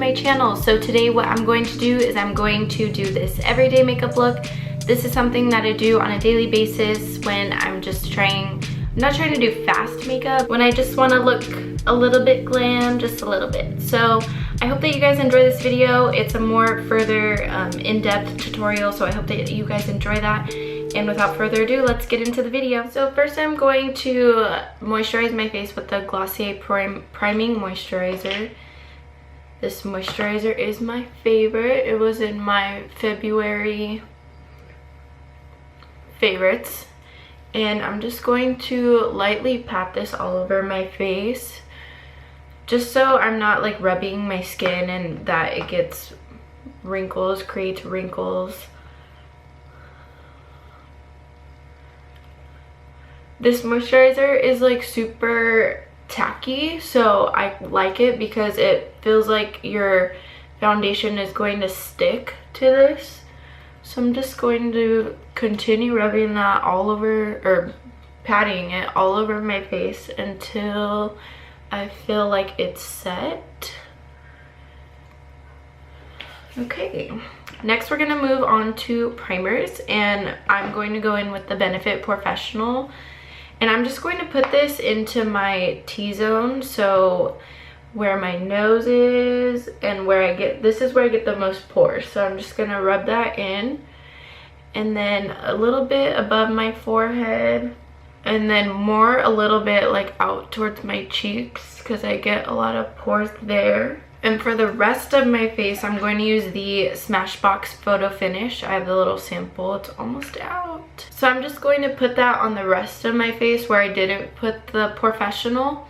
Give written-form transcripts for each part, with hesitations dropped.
my channel. So today what I'm going to do is I'm going to do this everyday makeup look. This is something that I do on a daily basis when I'm just I'm not trying to do fast makeup, when I just want to look a little bit glam, just a little bit. So I hope that you guys enjoy this video. It's a more further in-depth tutorial, so I hope that you guys enjoy that. And without further ado, let's get into the video. So first I'm going to moisturize my face with the Glossier Priming Moisturizer. This moisturizer is my favorite. It was in my February favorites. And I'm just going to lightly pat this all over my face, just so I'm not like rubbing my skin and that it gets wrinkles, creates wrinkles. This moisturizer is like super tacky, so I like it because it feels like your foundation is going to stick to this. So I'm just going to continue rubbing that all over, or patting it all over my face until I feel like it's set. Okay, next we're gonna move on to primers, and I'm going to go in with the Benefit Professional. And I'm just going to put this into my T-zone, so where my nose is and where this is where I get the most pores. So I'm just gonna rub that in, and then a little bit above my forehead, and then a little bit like out towards my cheeks because I get a lot of pores there. And for the rest of my face, I'm going to use the Smashbox Photo Finish. I have the little sample, it's almost out. So I'm just going to put that on the rest of my face where I didn't put the Professional.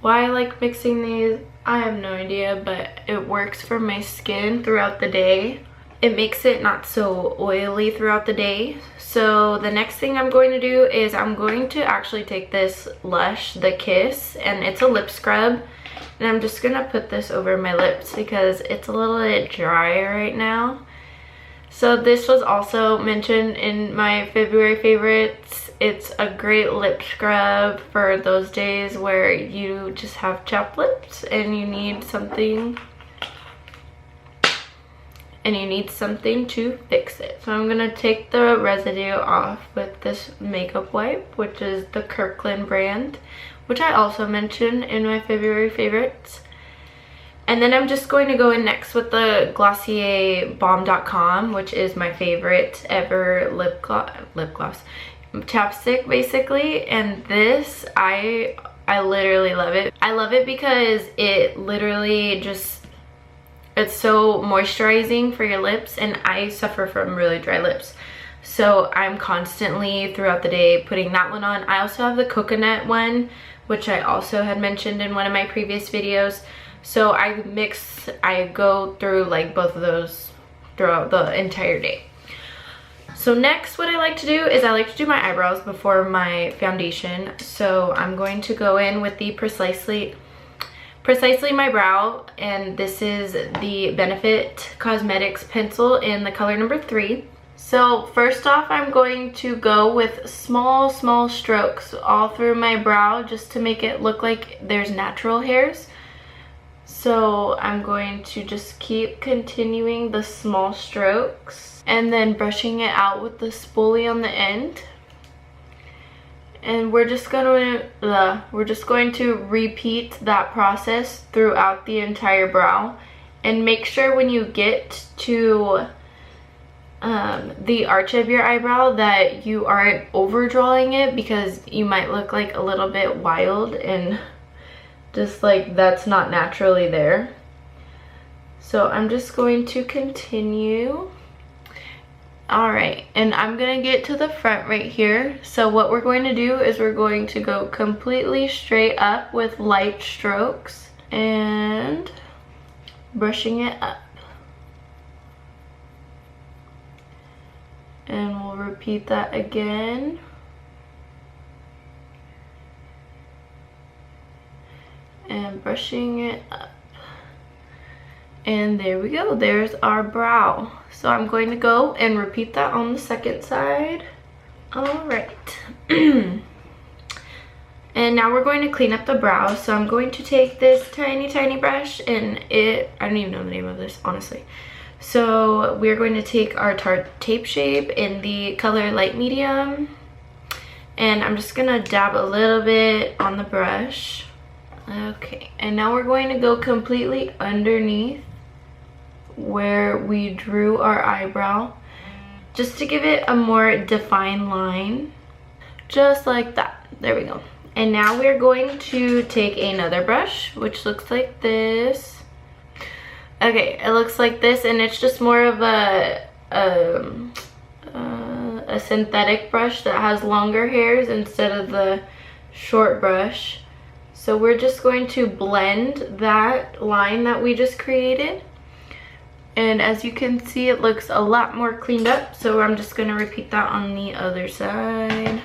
Why I like mixing these, I have no idea, but it works for my skin throughout the day. It makes it not so oily throughout the day. So the next thing I'm going to do is I'm going to actually take this Lush The Kiss, and it's a lip scrub. And I'm just gonna put this over my lips because it's a little bit dry right now. So this was also mentioned in my February favorites. It's a great lip scrub for those days where you just have chapped lips and you need something to fix it. So I'm gonna take the residue off with this makeup wipe, which is the Kirkland brand, which I also mentioned in my February favorites. And then I'm just going to go in next with the Glossier Balm.com, which is my favorite ever lip gloss chapstick basically. And this, I literally love it. I love it because it literally it's so moisturizing for your lips, and I suffer from really dry lips. So I'm constantly throughout the day putting that one on. I also have the coconut one, which I also had mentioned in one of my previous videos. So I go through like both of those throughout the entire day. So next, what I like to do is I like to do my eyebrows before my foundation. So I'm going to go in with the Precisely My Brow, and this is the Benefit Cosmetics pencil in the color number 3. So first off, I'm going to go with small strokes all through my brow just to make it look like there's natural hairs. So I'm going to just keep continuing the small strokes and then brushing it out with the spoolie on the end. And we're just going to repeat that process throughout the entire brow. And make sure when you get to the arch of your eyebrow that you aren't overdrawing it, because you might look like a little bit wild and just like that's not naturally there. So I'm just going to continue. Alright, and I'm gonna get to the front right here. So what we're going to do is we're going to go completely straight up with light strokes and brushing it up. And we'll repeat that again. And brushing it up. And there we go, there's our brow. So I'm going to go and repeat that on the second side. All right. And now we're going to clean up the brows. So I'm going to take this tiny brush, and I don't even know the name of this, honestly. So we're going to take our Tarte Tape Shape in the color light medium. And I'm just gonna dab a little bit on the brush. Okay, and now we're going to go completely underneath where we drew our eyebrow, just to give it a more defined line. Just like that. There we go. And now we're going to take another brush, which looks like this. Okay, it looks like this, and it's just more of a synthetic brush that has longer hairs instead of the short brush. So we're just going to blend that line that we just created. And as you can see, it looks a lot more cleaned up. So I'm just going to repeat that on the other side.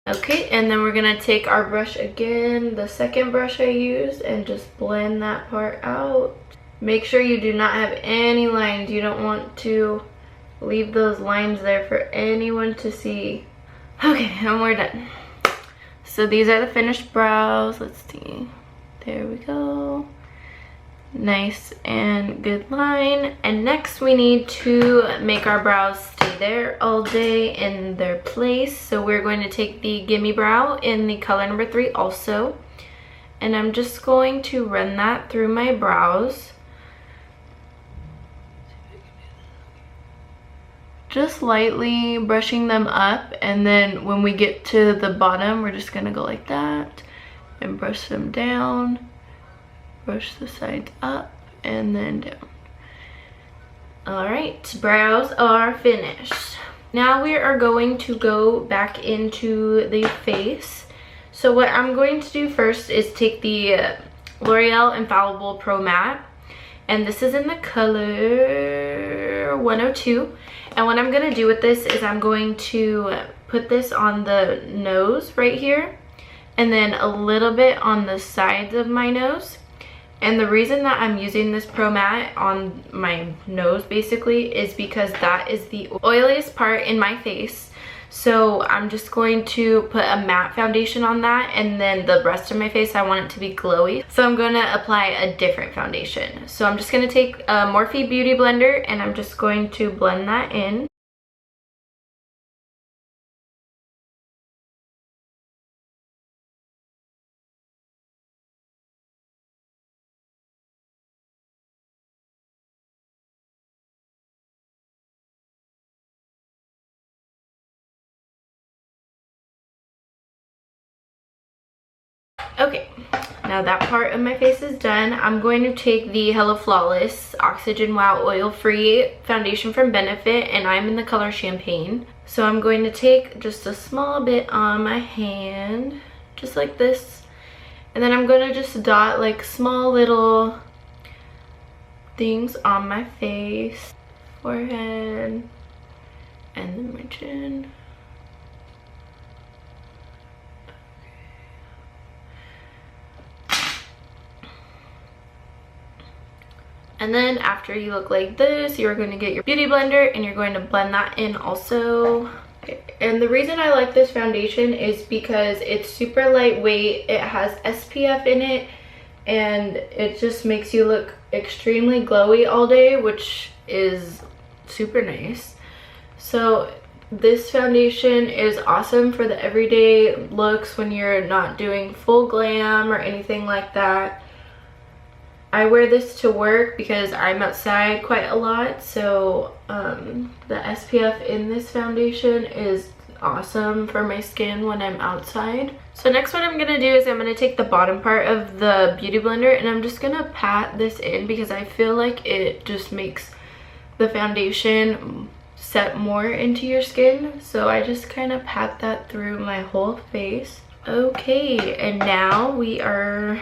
Okay, and then we're gonna take our brush again, the second brush I used, and just blend that part out. Make sure you do not have any lines. You don't want to leave those lines there for anyone to see. Okay, and we're done. So these are the finished brows. Let's see. There we go. Nice and good line. And next we need to make our brows stay there all day in their place. So we're going to take the Gimme Brow in the color number 3 also. And I'm just going to run that through my brows. Just lightly brushing them up, and then when we get to the bottom, we're just gonna go like that and brush them down. Brush the sides up and then down. Alright, brows are finished. Now we are going to go back into the face. So what I'm going to do first is take the L'Oreal Infallible Pro Matte. And this is in the color 102. And what I'm going to do with this is I'm going to put this on the nose right here. And then a little bit on the sides of my nose. And the reason that I'm using this Pro Matte on my nose basically is because that is the oiliest part in my face. So I'm just going to put a matte foundation on that, and then the rest of my face I want it to be glowy. So I'm going to apply a different foundation. So I'm just going to take a Morphe Beauty Blender and I'm just going to blend that in. Okay, now that part of my face is done. I'm going to take the Hello Flawless Oxygen Wow Oil Free Foundation from Benefit, and I'm in the color Champagne. So I'm going to take just a small bit on my hand, just like this. And then I'm going to just dot like small little things on my face, forehead, and then my chin. And then after you look like this, you're going to get your beauty blender and you're going to blend that in also. Okay. And the reason I like this foundation is because it's super lightweight, it has SPF in it, and it just makes you look extremely glowy all day, which is super nice. So this foundation is awesome for the everyday looks when you're not doing full glam or anything like that. I wear this to work because I'm outside quite a lot, so the SPF in this foundation is awesome for my skin when I'm outside. So next what I'm going to do is I'm going to take the bottom part of the beauty blender and I'm just going to pat this in because I feel like it just makes the foundation set more into your skin. So I just kind of pat that through my whole face. Okay, and now we are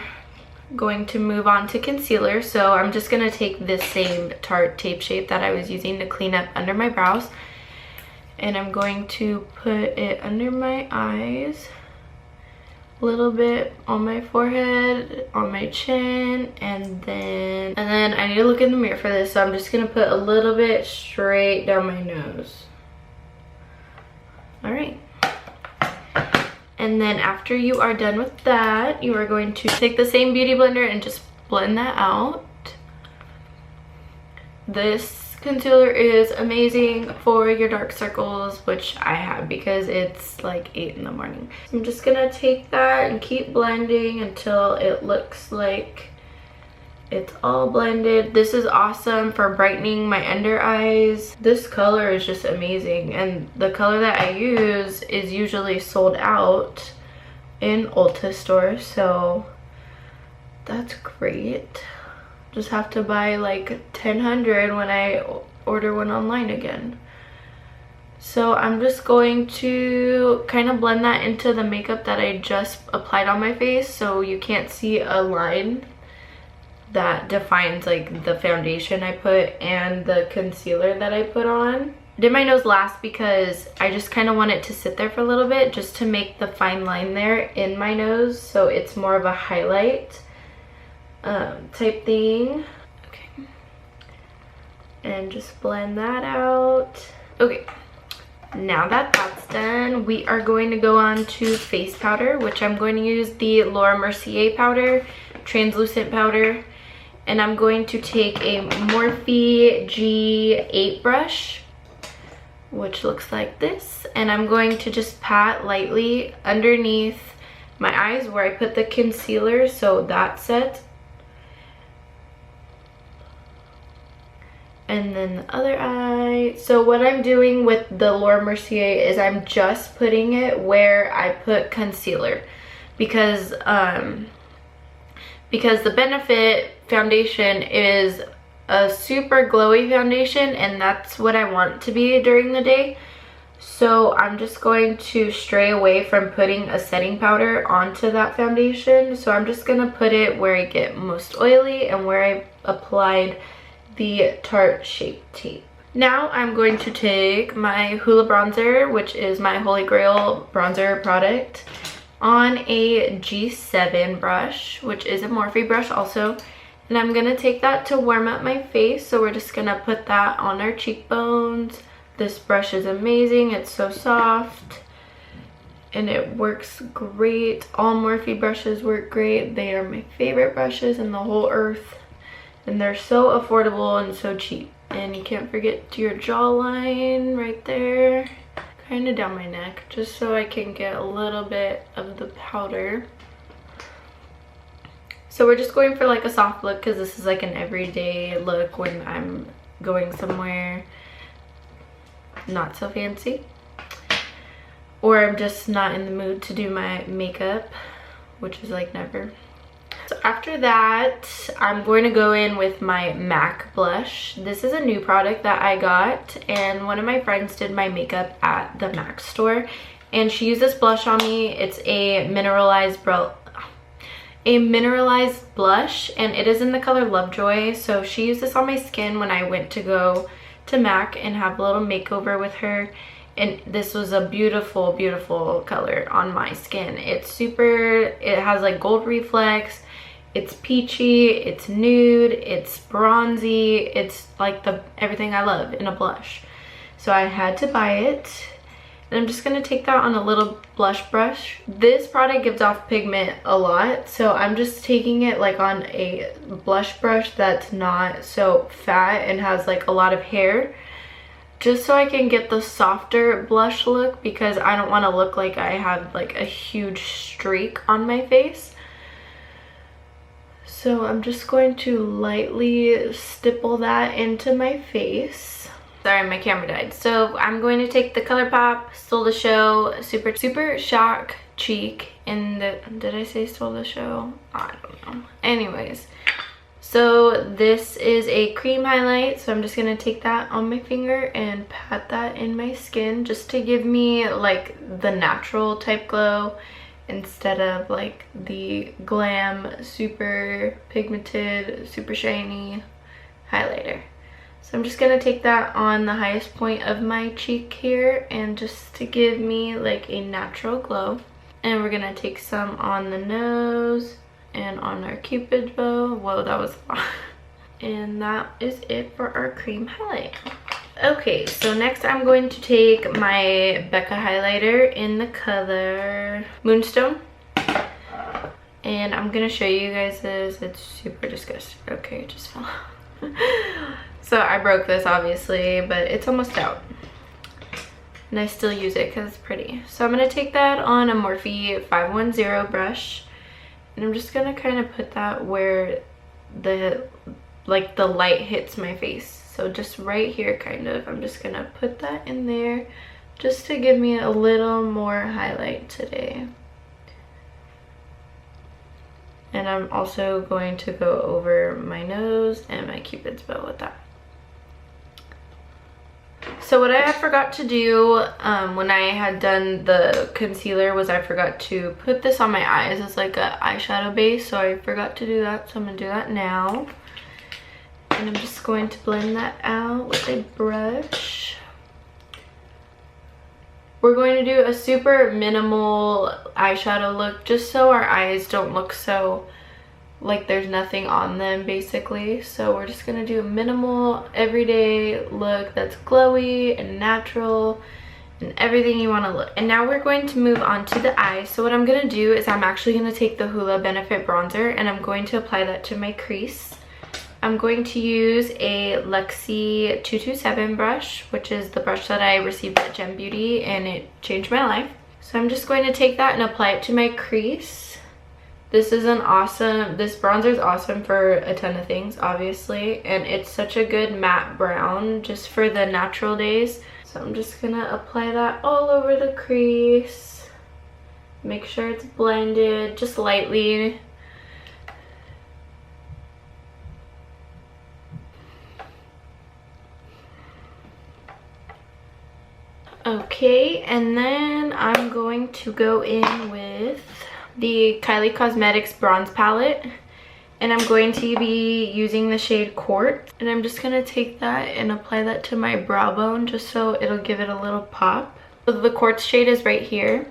going to move on to concealer. So I'm just going to take this same Tarte Tape Shape that I was using to clean up under my brows, and I'm going to put it under my eyes a little bit on my forehead, on my chin, and then I need to look in the mirror for this, so I'm just gonna put a little bit straight down my nose. All right. And then after you are done with that, you are going to take the same beauty blender and just blend that out. This concealer is amazing for your dark circles, which I have because it's like 8 in the morning. So I'm just gonna take that and keep blending until it looks like it's all blended. This is awesome for brightening my under eyes. This color is just amazing, and the color that I use is usually sold out in Ulta stores, so that's great. Just have to buy like 1,000 when I order one online again. So I'm just going to kind of blend that into the makeup that I just applied on my face, so you can't see a line that defines like the foundation I put and the concealer that I put on. Did my nose last because I just kind of want it to sit there for a little bit just to make the fine line there in my nose, so it's more of a highlight type thing. Okay, and just blend that out. Okay, now that that's done, we are going to go on to face powder, which I'm going to use the Laura Mercier powder, translucent powder. And I'm going to take a Morphe G8 brush, which looks like this, and I'm going to just pat lightly underneath my eyes where I put the concealer, so that's set. And then the other eye. So what I'm doing with the Laura Mercier is I'm just putting it where I put concealer, because the Benefit foundation is a super glowy foundation, and that's what I want it to be during the day. So I'm just going to stray away from putting a setting powder onto that foundation. So I'm just gonna put it where I get most oily and where I applied the Tarte Shape Tape. Now I'm going to take my Hoola bronzer, which is my Holy Grail bronzer product, on a G7 brush, which is a Morphe brush also, and I'm gonna take that to warm up my face. So we're just gonna put that on our cheekbones. This brush is amazing, it's so soft and it works great. All Morphe brushes work great. They are my favorite brushes in the whole earth, and they're so affordable and so cheap. And you can't forget your jawline right there, kind of down my neck, just so I can get a little bit of the powder. So we're just going for like a soft look because this is like an everyday look when I'm going somewhere not so fancy, or I'm just not in the mood to do my makeup, which is like never. So after that, I'm going to go in with my MAC blush. This is a new product that I got, and one of my friends did my makeup at the MAC store, and she used this blush on me. It's a mineralized blush, and it is in the color Lovejoy. So she used this on my skin when I went to go to MAC and have a little makeover with her, and this was a beautiful, beautiful color on my skin. It's super, it has like gold reflex, it's peachy, it's nude, it's bronzy, it's like everything I love in a blush. So I had to buy it, and I'm just gonna take that on a little blush brush. This product gives off pigment a lot, so I'm just taking it like on a blush brush that's not so fat and has like a lot of hair, just so I can get the softer blush look, because I don't want to look like I have like a huge streak on my face. So I'm just going to lightly stipple that into my face. Sorry, my camera died. So I'm going to take the ColourPop Stole the Show Super Shock Cheek in the, did I say Stole the Show? I don't know. Anyways, so this is a cream highlight, so I'm just gonna take that on my finger and pat that in my skin just to give me like the natural type glow instead of like the glam super pigmented super shiny highlighter. So I'm just gonna take that on the highest point of my cheek here, and just to give me like a natural glow. And we're gonna take some on the nose and on our cupid's bow. Whoa, that was a lot. And that is it for our cream highlight. Okay, so next I'm going to take my Becca highlighter in the color Moonstone. And I'm gonna show you guys this. It's super disgusting. Okay, it just fell. So I broke this obviously, but it's almost out. And I still use it because it's pretty. So I'm gonna take that on a Morphe 510 brush. And I'm just gonna kind of put that where the light hits my face. So just right here kind of. I'm just gonna put that in there just to give me a little more highlight today. And I'm also going to go over my nose and my cupid's bow with that. So what I forgot to do when I had done the concealer was I forgot to put this on my eyes as like an eyeshadow base. So I forgot to do that, so I'm gonna do that now. And I'm just going to blend that out with a brush. We're going to do a super minimal eyeshadow look just so our eyes don't look so like there's nothing on them basically. So we're just going to do a minimal everyday look that's glowy and natural and everything you want to look. And now we're going to move on to the eyes. So what I'm going to do is I'm actually going to take the Hoola Benefit bronzer and I'm going to apply that to my crease. I'm going to use a Luxie 227 brush, which is the brush that I received at Gem Beauty and it changed my life. So I'm just going to take that and apply it to my crease. This bronzer is awesome for a ton of things, obviously, and it's such a good matte brown just for the natural days. So I'm just gonna apply that all over the crease. Make sure it's blended just lightly. Okay, and then I'm going to go in with the Kylie Cosmetics bronze palette, and I'm going to be using the shade Quartz, and I'm just gonna take that and apply that to my brow bone just so it'll give it a little pop. So the Quartz shade is right here,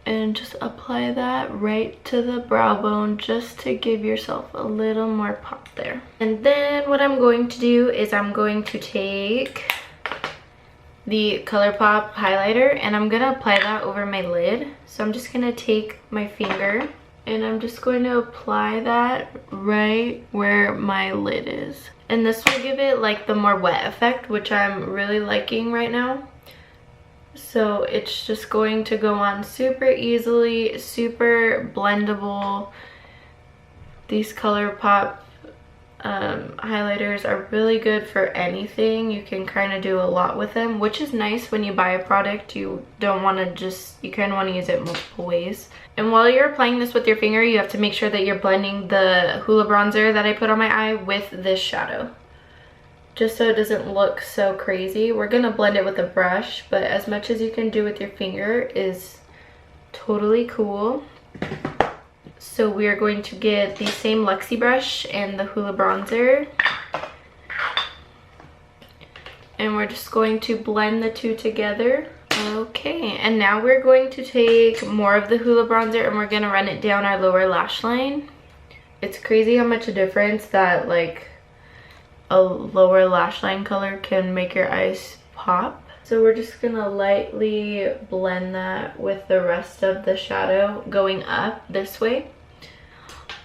and just apply that right to the brow bone just to give yourself a little more pop there. And then what I'm going to do is I'm going to take the ColourPop highlighter and I'm gonna apply that over my lid. So I'm just gonna take my finger and I'm just going to apply that right where my lid is. And this will give it like the more wet effect, which I'm really liking right now. So it's just going to go on super easily, super blendable. These ColourPop highlighters are really good for anything. You can kind of do a lot with them, which is nice when you buy a product. You don't want to you kind of want to use it multiple ways. And while you're applying this with your finger, you have to make sure that you're blending the Hoola bronzer that I put on my eye with this shadow, just so it doesn't look so crazy. We're gonna blend it with a brush, but as much as you can do with your finger is totally cool. So we are going to get the same Luxie brush and the Hoola bronzer. And we're just going to blend the two together. Okay, and now we're going to take more of the Hoola bronzer and we're going to run it down our lower lash line. It's crazy how much a difference that like a lower lash line color can make your eyes pop. So we're just gonna lightly blend that with the rest of the shadow going up this way.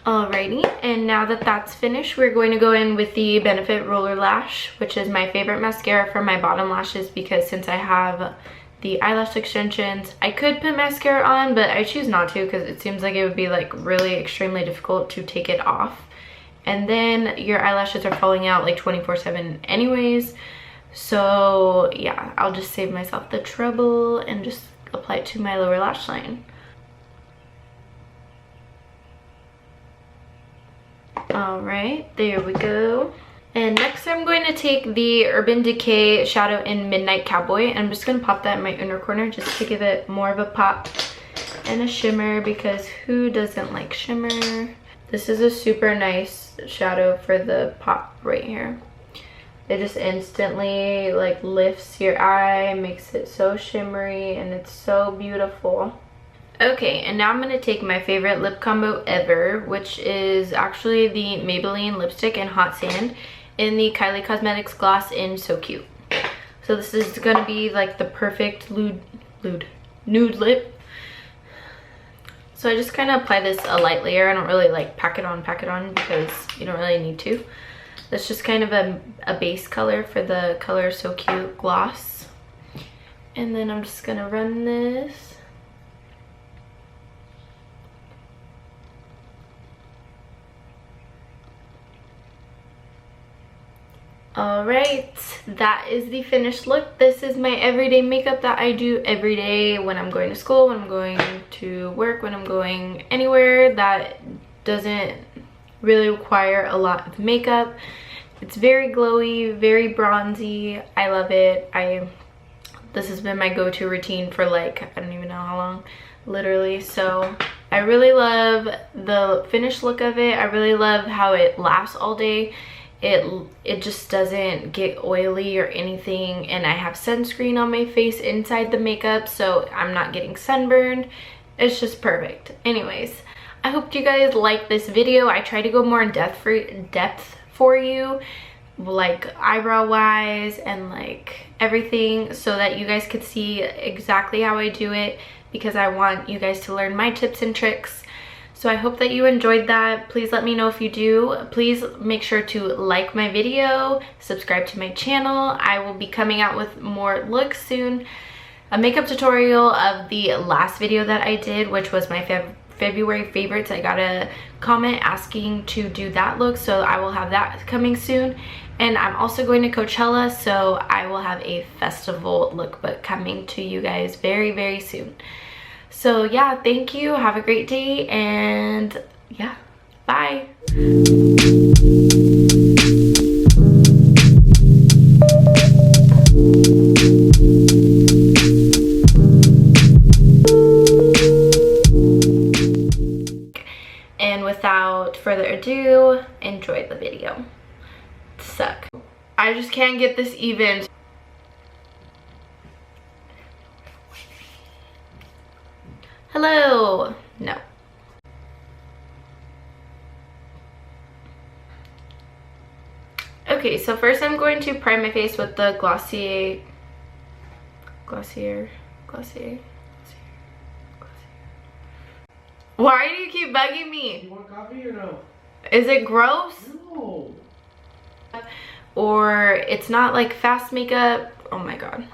Alrighty, and now that that's finished, we're going to go in with the Benefit Roller Lash, which is my favorite mascara for my bottom lashes, because since I have the eyelash extensions, I could put mascara on, but I choose not to because it seems like it would be like really extremely difficult to take it off. And then your eyelashes are falling out like 24/7 anyways. So yeah, I'll just save myself the trouble and just apply it to my lower lash line. Alright, there we go. And next I'm going to take the Urban Decay Shadow in Midnight Cowboy, and I'm just going to pop that in my inner corner just to give it more of a pop and a shimmer, because who doesn't like shimmer? This is a super nice shadow for the pop right here. It just instantly like lifts your eye, makes it so shimmery, and it's so beautiful. Okay, and now I'm going to take my favorite lip combo ever, which is actually the Maybelline lipstick in Hot Sand in the Kylie Cosmetics gloss in So Cute. So this is going to be like the perfect nude lip. So I just kind of apply this a light layer. I don't really like pack it on because you don't really need to. That's just kind of a base color for the color So Cute gloss. And then I'm just going to run this. Alright, that is the finished look. This is my everyday makeup that I do every day when I'm going to school, when I'm going to work, when I'm going anywhere that doesn't really require a lot of makeup. It's very glowy, very bronzy. I love it. This has been my go-to routine for like, I don't even know how long, literally. So I really love the finished look of it. I really love how it lasts all day. It just doesn't get oily or anything, and I have sunscreen on my face inside the makeup, so I'm not getting sunburned. It's just perfect. Anyways, I hope you guys like this video. I try to go more in depth for you, like eyebrow wise and like everything, so that you guys could see exactly how I do it, because I want you guys to learn my tips and tricks. So I hope that you enjoyed that. Please let me know if you do. Please make sure to like my video, subscribe to my channel. I will be coming out with more looks soon. A makeup tutorial of the last video that I did, which was my February favorites. I got a comment asking to do that look, so I will have that coming soon. And I'm also going to Coachella, so I will have a festival lookbook coming to you guys very, very soon. So yeah, thank you. Have a great day, and yeah, bye. And without further ado, enjoy the video. Suck. I just can't get this even. Hello. No. Okay, so first I'm going to prime my face with the Glossier. Why do you keep bugging me? You want coffee or no? Is it gross? No. Or it's not like fast makeup. Oh my god.